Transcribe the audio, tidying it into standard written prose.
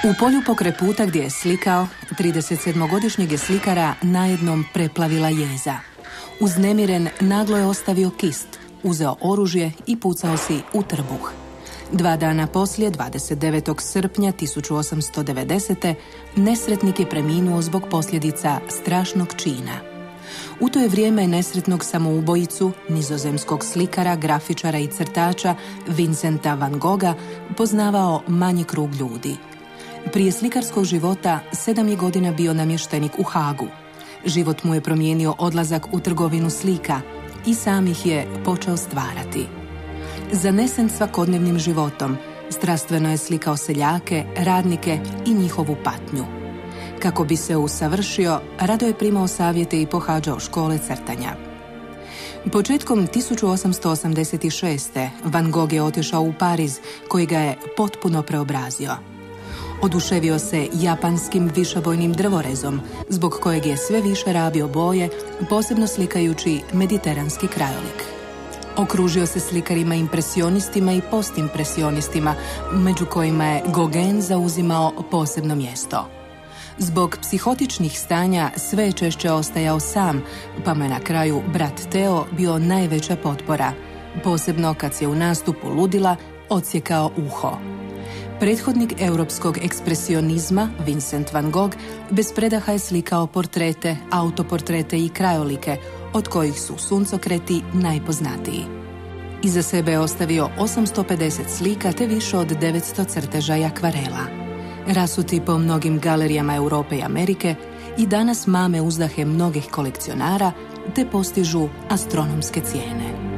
U polju pokraj puta gdje je slikao, 37-godišnjeg je slikara najednom preplavila jeza. Uznemiren, naglo je ostavio kist, uzeo oružje i pucao si u trbuh. 2 dana poslije, 29. srpnja 1890. nesretnik je preminuo zbog posljedica strašnog čina. U to je vrijeme nesretnog samoubojicu, nizozemskog slikara, grafičara i crtača Vincenta van Gogha poznavao manji krug ljudi. Prije slikarskog života 7 je godina bio namještenik u Hagu. Život mu je promijenio odlazak u trgovinu slika i sam ih je počeo stvarati. Zanesen svakodnevnim životom, strastveno je slikao seljake, radnike i njihovu patnju. Kako bi se usavršio, rado je primao savjete i pohađao škole crtanja. Početkom 1886. Van Gogh je otišao u Pariz, koji ga je potpuno preobrazio. Oduševio se japanskim višebojnim drvorezom, zbog kojeg je sve više rabio boje, posebno slikajući mediteranski krajolik. Okružio se slikarima impresionistima i postimpresionistima, među kojima je Gauguin zauzimao posebno mjesto. Zbog psihotičnih stanja sve je češće ostajao sam, pa mu je na kraju brat Theo bio najveća potpora, posebno kad se u nastupu ludila odsjekao uho. Prethodnik europskog ekspresionizma, Vincent van Gogh, bez predaha je slikao portrete, autoportrete i krajolike, od kojih su suncokreti najpoznatiji. Iza sebe je ostavio 850 slika te više od 900 crteža i akvarela. Rasuti po mnogim galerijama Europe i Amerike i danas mame uzdahe mnogih kolekcionara te postižu astronomske cijene.